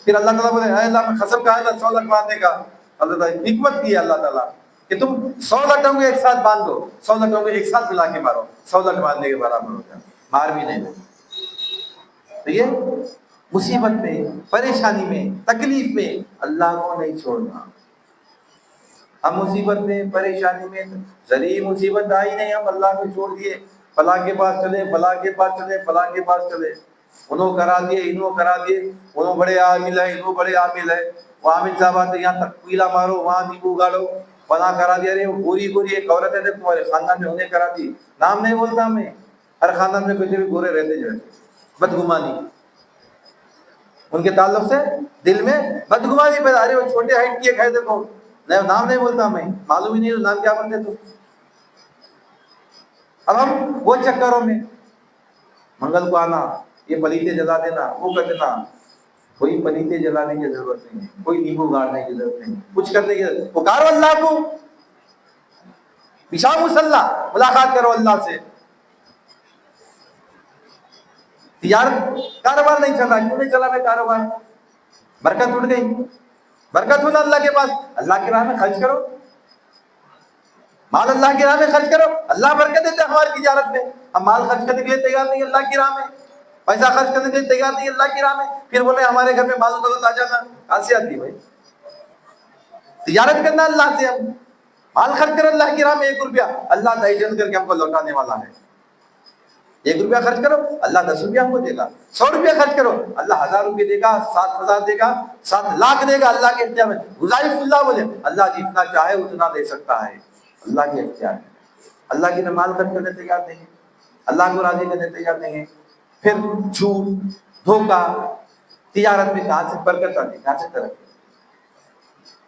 پھر اللہ تعالیٰ بولے اے اللہ میں قسم کھایا تھا 100 لٹ مارنے کا، اللہ تعالیٰ حکمت کی ہے اللہ تعالیٰ کہ تم 100 لٹوں کو ایک ساتھ باندھ دو، 100 لٹوں کو ایک ساتھ ملا کے مارو، 100 لٹ مارنے کے برابر ہو جائے، مار بھی نہیں دو۔ تو یہ مصیبت میں، پریشانی میں، تکلیف میں اللہ کو نہیں چھوڑنا۔ ہم مصیبت میں، پریشانی میں، ذریعہ مصیبت آئی نہیں، ہم اللہ کو چھوڑ دیے، فلاں کے پاس چلے، فلاں کے پاس چلے، فلاں کے پاس چلے، انہوں کرا دیے، انہوں کرا دیے، انہوں بڑے عامل ہے، انہوں بڑے عامل ہے، وہ عامل صاحب آتے یہاں تک پیلا مارو، وہاں نیبو گاڑو، فلاں کرا دیا، ارے وہ گوری گوری ایک عورت ہے تمہارے خاندان میں، انہیں کرا دی، نام نہیں بولتا میں، ہر خاندان میں کچھ بھی گورے رہتے جو ہے، بدگمانی ان کے تعلق سے دل میں بدگمانی پیدا، ارے وہ چھوٹے ہائٹ کی ایک ہے دیکھو، نام نہیں بولتا میں، معلوم ہی نہیں نام کیا بولتے تو۔ اب ہم وہ چکروں میں منگل کو آنا، یہ پلیتے جلا دینا، وہ کر دینا، کوئی پلیتے جلانے کی ضرورت نہیں ہے، کوئی نیبو گاڑنے کی ضرورت نہیں، کچھ کرنے کی ضرورت، پکارو اللہ کو، بچھاؤ مصلی، ملاقات کرو اللہ سے۔ تجارت کاروبار نہیں چل رہا، کیوں نہیں چلا میں کاروبار، برکت اٹھ گئی، برکت ہونا اللہ کے پاس، اللہ کی راہ میں خرچ کرو، مال اللہ کی راہ میں خرچ کرو، اللہ برکت دیتا ہے ہماری تجارت میں، ہم مال خرچ کرنے کے لیے تیار نہیں اللہ کی راہ میں، پیسہ خرچ کرنے کے لیے تیار نہیں اللہ کی راہ میں، پھر بولے ہمارے گھر میں مال و دولت آ جانا، کہاں سے آتی ہے بھائی؟ تجارت کرنا اللہ سے، ہم مال خرچ کرو اللہ کی راہ میں، 1 روپیہ اللہ تعین کر کے ہم کو لوٹانے والا ہے، 1 روپیہ خرچ کرو اللہ 10 روپیہ ہم کو دے گا، 100 روپیہ خرچ کرو اللہ 1000 روپیہ دے گا، 7,000 دے گا، 7 لاکھ دے گا، اللہ کے اختیار میں، گزارش اللہ بولے اللہ جتنا چاہے اتنا دے سکتا ہے، اللہ کے اختیار ہے، اللہ کی مال خرچ کرنے تیار نہیں ہے، اللہ کو راضی کرنے تیار نہیں ہے، پھر جھوٹ، دھوکہ، تجارت میں کہاں سے برکت آتی، کہاں سے ترقی،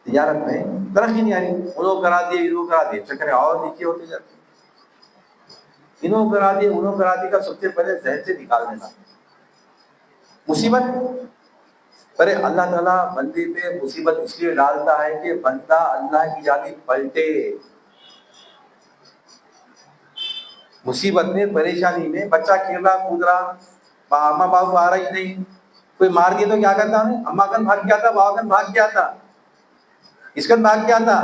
تجارت میں ترقی نہیں آ رہی، انہوں کرا دیے، انہوں کرا دیے، چکریں اور نیچے ہوتی جاتی، انہوں کرا دیے، انہوں کرا دیے کا سب سے پہلے ذہن سے نکال دینا مصیبت۔ پر اللہ تعالیٰ بندے پہ مصیبت اس لیے ڈالتا ہے کہ بندہ اللہ کی جانب پلٹے، مصیبت میں، پریشانی میں، بچہ کھیل رہا کود رہا، اماں باپ آ رہی نہیں، کوئی مار دیا تو کیا کرتا ہے، اماں کن بھاگ کے آتا، باپ کن بھاگ کے آتا، اس کن بھاگ کے آتا،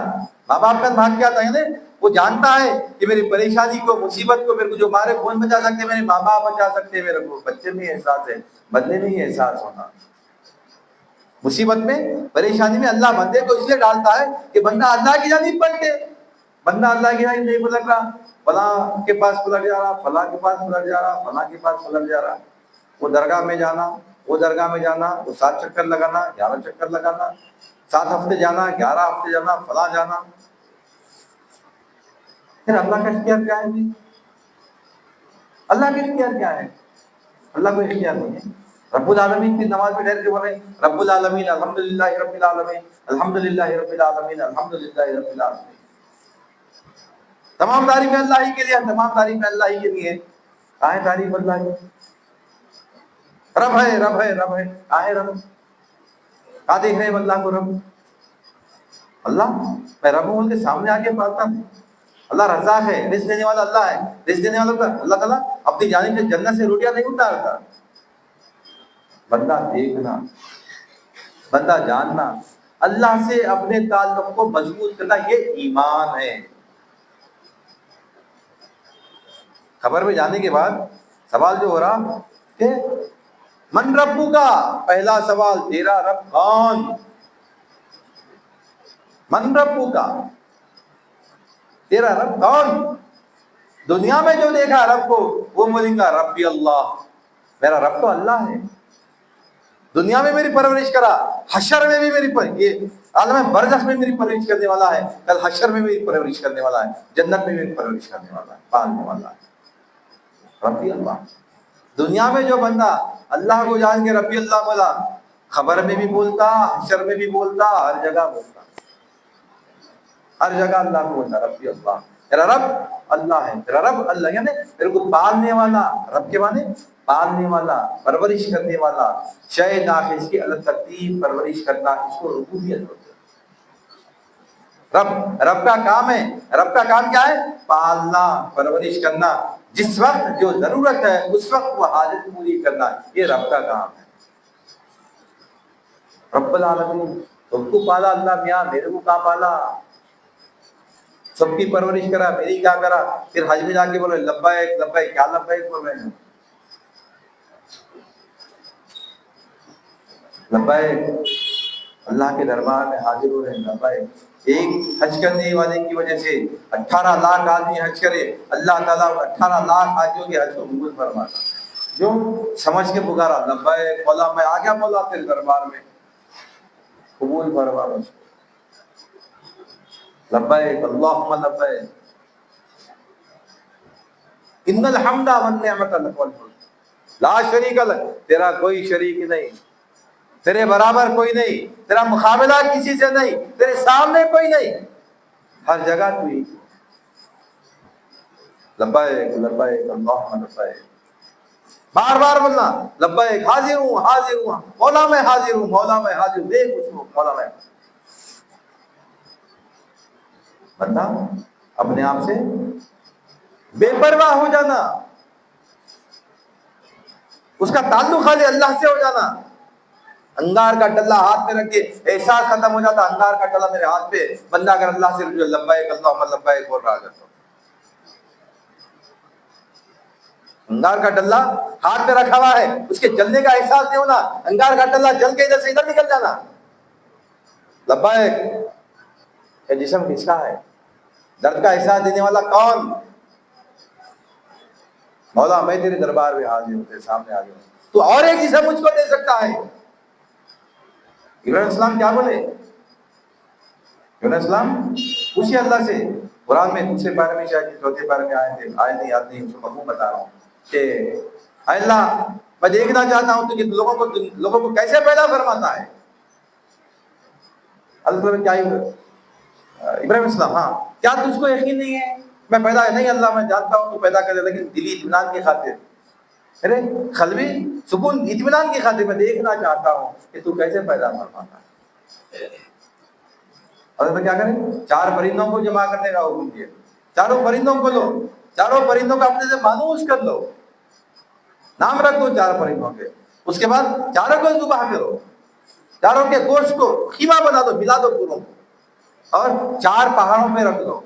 ماں باپ کن بھاگ کے آتا ہے، وہ جانتا ہے کہ میری پریشانی کو، مصیبت کو میرے کو جو مارے کون بچا سکتے، میرے ماں باپ بچا سکتے، میرے کو بچے میں احساس ہے، بندے میں احساس ہونا۔ مصیبت میں، پریشانی میں اللہ بندے کو اس لیے ڈالتا ہے کہ بندہ اللہ کی جانب پلٹے، بندہ اللہ کی جانب نہیں پلٹ رہا، فلاں کے پاس پلٹ جا رہا، فلاں کے پاس پلٹ جا رہا، فلاں کے پاس پلٹ جا رہا، وہ درگاہ میں جانا، وہ درگاہ میں جانا، وہ 7 چکر لگانا، 11 چکر لگانا، 7 ہفتے جانا، 11 ہفتے جانا، فلاں جانا، پھر اللہ کا اختیار کیا ہے جی؟ اللہ کا اختیار کیا ہے؟ اللہ کو اختیار نہیں ہے۔ رب العالمین کی نماز میں ٹھہر کے بولے رب العالمین الحمدللہ رب العالمین الحمدللہ رب العالمین الحمدللہ رب العالمین، تمام تعریفیں اللہ ہی کے لیے، تمام تعریفیں اللہ ہی کے لیے، کہاں ہے تعریف اللہ کی؟ رب ہے، رب ہے، رب ہے، کہاں ہے رب؟ کہاں دیکھ رہے ہیں اللہ کو رب؟ اللہ میں رب ہوں کے سامنے آ کے پڑھتا ہوں، اللہ رزاق ہے، رزق دینے والا اللہ ہے، رزق دینے والا اللہ تعالیٰ اپنی جانب سے جنت سے روٹیاں نہیں اتارتا۔ بندہ دیکھنا، بندہ جاننا، اللہ سے اپنے تعلق کو مضبوط کرنا، یہ ایمان ہے۔ خبر میں جانے کے بعد سوال جو ہو رہا کہ من ربو کا، پہلا سوال تیرا رب کون؟ من ربو کا، تیرا رب کون؟ دنیا میں جو دیکھا رب کو وہ بولیں گا ربی اللہ، میرا رب تو اللہ ہے، دنیا میں میری پرورش کرا، حشر میں بھی میری یہ عالم برزخ میں میری پرورش کرنے والا ہے، کل حشر میں میری پرورش کرنے والا ہے، جنت میں میری پرورش کرنے والا ہے، پالنے والا ہے ربی اللہ۔ دنیا میں جو بندہ اللہ کو جان کے ربی اللہ بولا، خبر میں بھی بولتا، حشر میں بھی بولتا، ہر جگہ بولتا، ہر جگہ اللہ کو بولتا ربی اللہ، میرا رب اللہ ہے، میرا رب اللہ، یعنی میرے کو پالنے والا، رب کے معنی پالنے والا، پرورش کرنے والا، شے ناقص کی الگ ترتیب پرورش کرنا، اس کو ربوبیت ہوتی ہے۔ رب کا کام ہے، رب کا کام کیا ہے؟ پالنا، پرورش کرنا، جس وقت جو ضرورت ہے اس وقت وہ حاجت پوری کرنا، یہ رب کا کام ہے۔ رب العالمین، تم کو پالا اللہ میاں، میرے کو کہاں پالا؟ سب کی پرورش کرا، میری کیا کرا؟ پھر حج میں جا کے بولے لبیک لبیک، کیا لبیک بول رہے ہیں؟ لبیک، اللہ کے دربار میں حاضر ہو رہے ہیں، لبیک۔ ایک حج کرنے والے کی وجہ سے 18 لاکھ آدمی حج کرے، اللہ تعالیٰ 18 لاکھ حاجیوں کے حج کو قبول فرماتا، جو سمجھ کے پکارا لبیک مولا، میں آ گیا مولا تیرے دربار میں، قبول فرما مجھ کو، لبیک اللہم لبیک، ان الحمد والنعمت لک والملک لا شریک لک، تیرا کوئی شریک نہیں، تیرے برابر کوئی نہیں، تیرا مقابلہ کسی سے نہیں، تیرے سامنے کوئی نہیں، ہر جگہ تو ہی، لبیک لبیک اللہم لبیک، بار بار بولنا لبیک، حاضر ہوں حاضر ہوں مولا، میں حاضر ہوں مولا، میں حاضر ہوں، دیکھ اس کو مولا، میں بندہ اپنے آپ سے بے پرواہ ہو جانا، اس کا تعلق خالی اللہ سے ہو جانا، انگار کا ڈلہ ہاتھ میں رکھ کے احساس ختم ہو جاتا، انگار کا ڈلہ میرے ہاتھ پہ، بندہ اگر اللہ سے لبیک اللہم لبیک بول رہا کرتا، انگار کا ڈلہ ہاتھ میں رکھا ہوا ہے، اس کے جلنے کا احساس نہیں ہونا، انگار کا ڈلہ جل کے ادھر سے ادھر نکل جانا، لبیک، یہ جسم کس کا ہے؟ درد کا احساس دینے والا کون؟ مولا میں تیرے دربار میں حاضر ہوں، تیرے سامنے حاضر ہوں، تو اور ایک جسم مجھ کو دے سکتا ہے۔ ابراہیم علیہ السلام کیا بولے؟ ابراہیم علیہ السلام پوچھے اللہ سے، قرآن میں دوسرے پارے میں شاید چوتھے پارے میں آئے تھے، آئے نہیں یاد نہیں، اس کو مفہوم بتا رہا ہوں کہ اے اللہ میں دیکھنا چاہتا ہوں تو کہ لوگوں کو کیسے پیدا فرماتا ہے۔ اللہ کیا ابراہیم السلام، ہاں کیا تجھ کو یقین نہیں ہے میں پیدا ہے؟ نہیں اللہ میں جانتا ہوں تو پیدا کرے، لیکن دلی اطمینان کی خاطر، ارے قلبی سکون اطمینان کی خاطر میں دیکھنا چاہتا ہوں کہ تو کیسے پیدا فرماتا ہے۔ حضرت کیا کریں؟ 4 پرندوں کو جمع کرنے کا حکم دیا، چاروں پرندوں کو لو، چاروں پرندوں کو اپنے سے مانوس کر لو، نام رکھ دو 4 پرندوں کے، اس کے بعد چاروں کو ذبح کرو، چاروں کے گوشت کو خیمہ بنا دو، ملا دو پوروں کو، اور 4 پہاڑوں پہ رکھ دو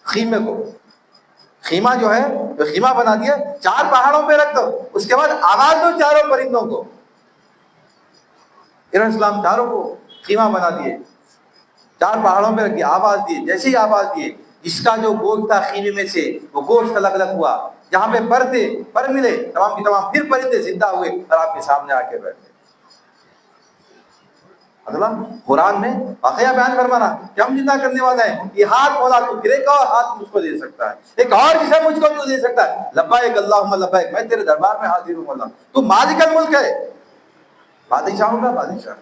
خیمے کو، خیمہ جو ہے تو خیمہ بنا دیا، 4 پہاڑوں پہ رکھ دو، اس کے بعد آواز دو چاروں پرندوں کو۔ ابراہیم السلام چاروں کو خیمہ بنا دیے، 4 پہاڑوں پہ رکھ دیا، آواز دیے، جیسے ہی آواز دیے جس کا جو گوشت تھا خیمے میں سے وہ گوشت الگ الگ ہوا، جہاں پہ پر تھے پر ملے تمام کی تمام، پھر پرندے زندہ ہوئے اور آپ کے سامنے آ کے بیٹھے۔ مطلب قرآن میں واقعہ بیان فرمانا کہ ہم زندہ کرنے والا ہے، یہ ہاتھ مولا تو پھر ایک اور ہاتھ مجھ کو دے سکتا ہے، ایک اور جسم مجھ کو تو دے سکتا ہے، لبیک اللہم لبیک، میں تیرے دربار میں حاضر ہوں مولا، تو مالک الملک ہے، بادشاہوں کا بادشاہ،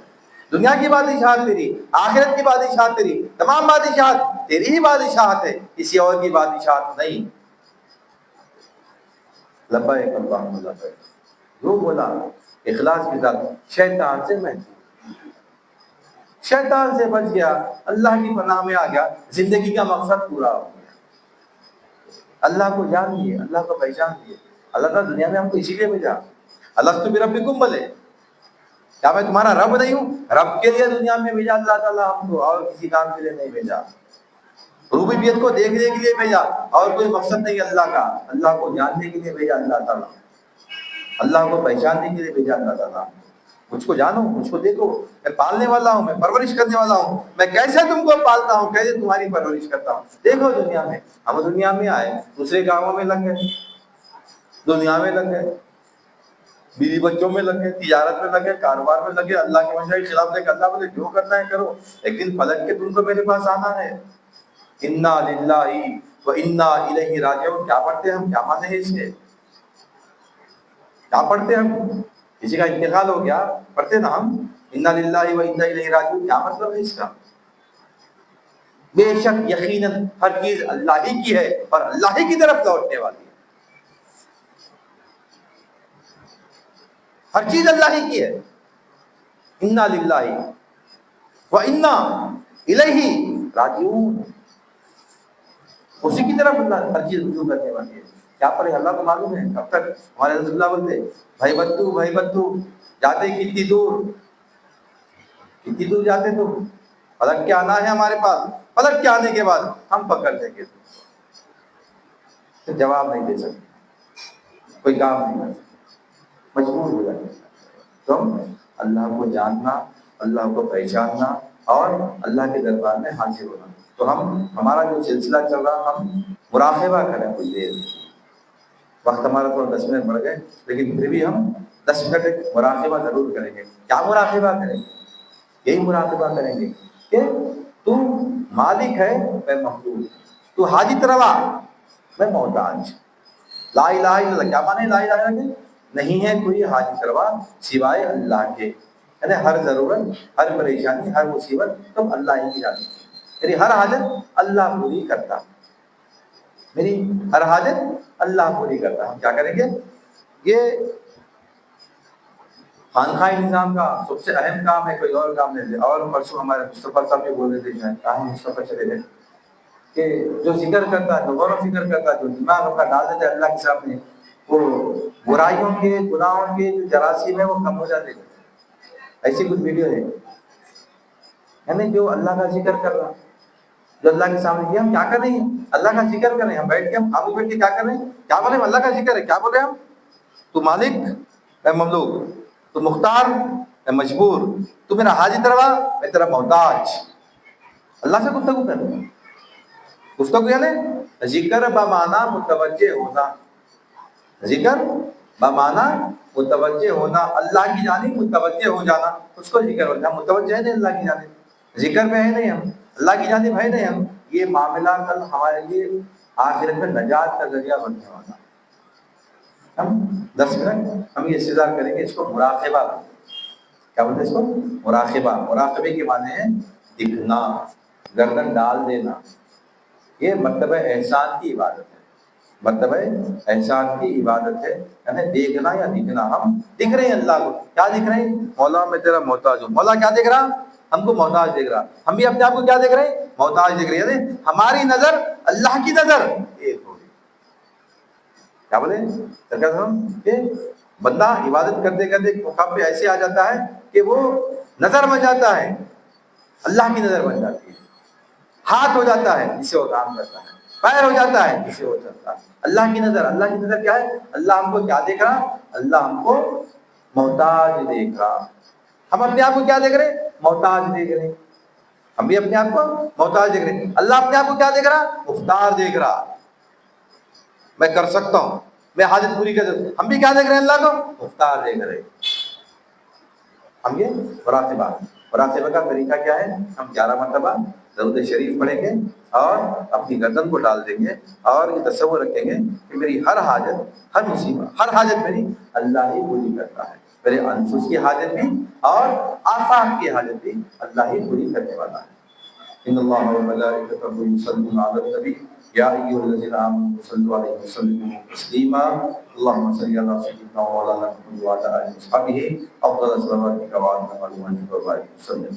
دنیا کی بادشاہت تیری، آخرت کی بادشاہت تیری، تمام بادشاہت تیری ہی بادشاہت ہے، کسی اور کی بادشاہت نہیں۔ لبیک اللہم لبیک، جو بولا اخلاص کے ساتھ، شیطان سے محفوظ، شیطان سے بچ گیا، اللہ کی پناہ میں آ گیا، زندگی کا مقصد پورا ہو گیا، اللہ کو جان لیے، اللہ کو پہچان لیے، اللہ تعالیٰ دنیا میں ہم کو اسی لیے بھیجا، الستو بربکم بولے، کیا میں تمہارا رب نہیں ہوں؟ رب کے لیے دنیا میں بھیجا اللہ تعالیٰ ہم کو، اور کسی کام کے لیے نہیں بھیجا۔ ربوبیت کو دیکھنے کے لیے بھیجا، اور کوئی مقصد نہیں اللہ کا، اللہ کو جاننے کے لیے بھیجا اللہ تعالیٰ، اللہ کو پہچاننے کے لیے بھیجا اللہ تعالیٰ۔ مجھ کو جانو، مجھ کو دیکھو، میں پالنے والا ہوں، میں پرورش کرنے والا ہوں، میں کیسے تم کو پالتا ہوں، کیسے تمہاری پرورش کرتا ہوں، دیکھو دنیا میں۔ ہم دنیا میں آئے، دوسرے کاموں میں لگ گئے، دنیا میں لگ گئے، بیوی بچوں میں لگ گئے، تجارت میں لگ گئے، کاروبار میں لگ گئے، اللہ کے مشورے کے خلاف لے کے اللہ بولے جو کرنا ہے کرو، ایک دن پلٹ کے تم کو میرے پاس آنا ہے۔ انا للہ و انا الیہ راجعون، کیا پڑھتے ہیں ہم، کیا مانے ہیں اس کے، کیا پڑھتے ہیں ہم؟ کسی کا انتقال ہو گیا پڑھتے نا ہم انا للہ و انا الیہ راجعون، کیا مطلب ہے اس کا؟ بے شک یقیناً ہر چیز اللہ ہی کی ہے اور اللہ ہی کی طرف لوٹنے والی ہے، ہر چیز اللہ ہی کی ہے۔ انا للہ و انا الیہ راجعون، اسی کی طرف اللہ ہر چیز رجوع کرنے والی ہے۔ کیا پڑھے اللہ کو معلوم ہے کب تک؟ ہمارے رسول اللہ بولتے بھائی بتو جاتے کتنی دور، کتنی دور جاتے تم، پلٹ کے آنا ہے ہمارے پاس، پلٹ کے آنے کے بعد ہم پکڑ لیں گے، جواب نہیں دے سکتے، کوئی کام نہیں کر سکتے، مجبور ہو جائیں گے۔ تم اللہ کو جاننا، اللہ کو پہچاننا اور اللہ کے دربار میں حاضر ہونا۔ تو ہمارا جو سلسلہ چل رہا، ہم مراقبہ کریں کچھ دیر، وقت ہمارا تھوڑا 10 منٹ بڑھ گئے، لیکن پھر بھی ہم 10 منٹ ایک مراقبہ ضرور کریں گے۔ کیا مراقبہ کریں گے؟ یہی مراقبہ کریں گے کہ تو مالک ہے، میں مخلوق، تو حاجت روا، میں محتاج۔ لا الہ الا اللہ، کیا مانے لا الہ الا اللہ؟ نہیں ہے کوئی حاجت روا سوائے اللہ کے، یعنی ہر ضرورت، ہر پریشانی، ہر مصیبت تم اللہ ہی کی جانتی، میری ہر حاجت اللہ پوری کرتا، میری ہر حاجت اللہ پوری کرتا۔ ہم کیا کریں گے؟ یہ خانقاہ نظام کا سب سے اہم کام ہے، کوئی اور کام نہیں ہے۔ اور پرسوں ہمارے مصطفیٰ صاحب بھی بول رہے تھے، شاید کہاں مصطفیٰ چلے گئے، کہ جو ذکر کرتا ہے، جو غور و فکر کرتا ہے، جو دماغ کا ڈال دیتا ہے اللہ کے سامنے، وہ برائیوں کے، گناہوں کے جو جراثیم ہے وہ کم ہو جاتے ہیں۔ ایسی کچھ ویڈیو ہے، یعنی جو اللہ کا ذکر کر رہا، جو اللہ کے سامنے، یہ ہم کیا کر رہے ہیں؟ اللہ کا ذکر کر رہے ہیں، ہم بیٹھ کے، ہم خاموش بیٹھ کے کیا کر رہے ہیں؟ کیا بولے ہم؟ اللہ کا ذکر ہے، کیا بول رہے ہیں ہم؟ تو مالک، میں مملوک، تو مختار، میں مجبور، تو میرا حاجت روا، میں تیرا محتاج۔ اللہ سے گفتگو کر رہے ہیں، گفتگو یعنی ذکر بمانا متوجہ ہونا، ذکر بمانا متوجہ ہونا، اللہ کی جانب متوجہ ہو جانا، اس کو ذکر ہوتا ہے۔ متوجہ ہے نہیں اللہ کی جانب، ذکر میں ہے نہیں ہم، اللہ کی جانب ہے نہیں ہم، یہ معاملہ کل ہمارے لیے آخرت میں نجات کا ذریعہ بننے والا۔ ہم 10 منٹ ہم یہ انتظار کریں گے، اس کو مراقبہ، کیا بولتے ہیں اس کو؟ مراقبہ۔ مراقبے کے معنی ہے دکھنا، گردن ڈال دینا، یہ مرتبہ احسان کی عبادت ہے، مرتبہ احسان کی عبادت ہے، یعنی دیکھنا یا دکھنا۔ ہم دکھ رہے ہیں اللہ کو، کیا دکھ رہے ہیں؟ مولا میں تیرا محتاج ہوں۔ مولا کیا دیکھ رہا؟ ہم کو محتاج دیکھ رہا، ہم بھی اپنے آپ کو کیا دیکھ رہے ہیں؟ محتاج دیکھ رہے ہیں، یعنی ہماری نظر اللہ کی نظر ایک ہو گئی۔ کیا بولے سرکار صاحب کہ بندہ عبادت کرتے کرتے مقام پہ ایسے آ جاتا ہے کہ وہ نظر بن جاتا ہے، اللہ کی نظر بن جاتی ہے، ہاتھ ہو جاتا ہے جسے وہ کام کرتا ہے، پیر ہو جاتا ہے جسے وہ چلتا ہے۔ اللہ کی نظر، اللہ کی نظر کیا ہے؟ اللہ ہم کو کیا دیکھ رہا؟ اللہ ہم کو محتاج دیکھ رہا۔ ہم اپنے آپ کو کیا دیکھ رہے؟ محتاج دیکھ رہے ہیں، ہم بھی اپنے آپ کو محتاج دیکھ رہے ہیں۔ اللہ اپنے آپ کو کیا دیکھ رہا؟ مختار دیکھ رہا، میں کر سکتا ہوں، میں حاجت پوری کر سکتا ہوں۔ ہم بھی کیا دیکھ رہے ہیں؟ اللہ کو مختار دیکھ رہے ہیں۔ ہم یہ مراقبہ کا طریقہ کیا ہے؟ ہم 11 مرتبہ درود شریف پڑھیں گے اور اپنی گردن کو ڈال دیں گے اور یہ تصور رکھیں گے کہ میری ہر حاجت، ہر مصیبت، ہر حاجت میری اللہ ہی پوری کرتا ہے، میرے انفس کی حاجت بھی اور آفاق کی حاجت بھی اللہ ہی پوری کرنے والا ہے۔ ان اللہ و ملائکتہ یصلون علی النبی یا ایھا الذین آمنوا صلوا علیہ وسلم تسلیما اللهم صل علی سیدنا و مولانا محمد و علی آلہ وصحبہ افضل الصلوات و اتم الصلوات و بارک وسلم۔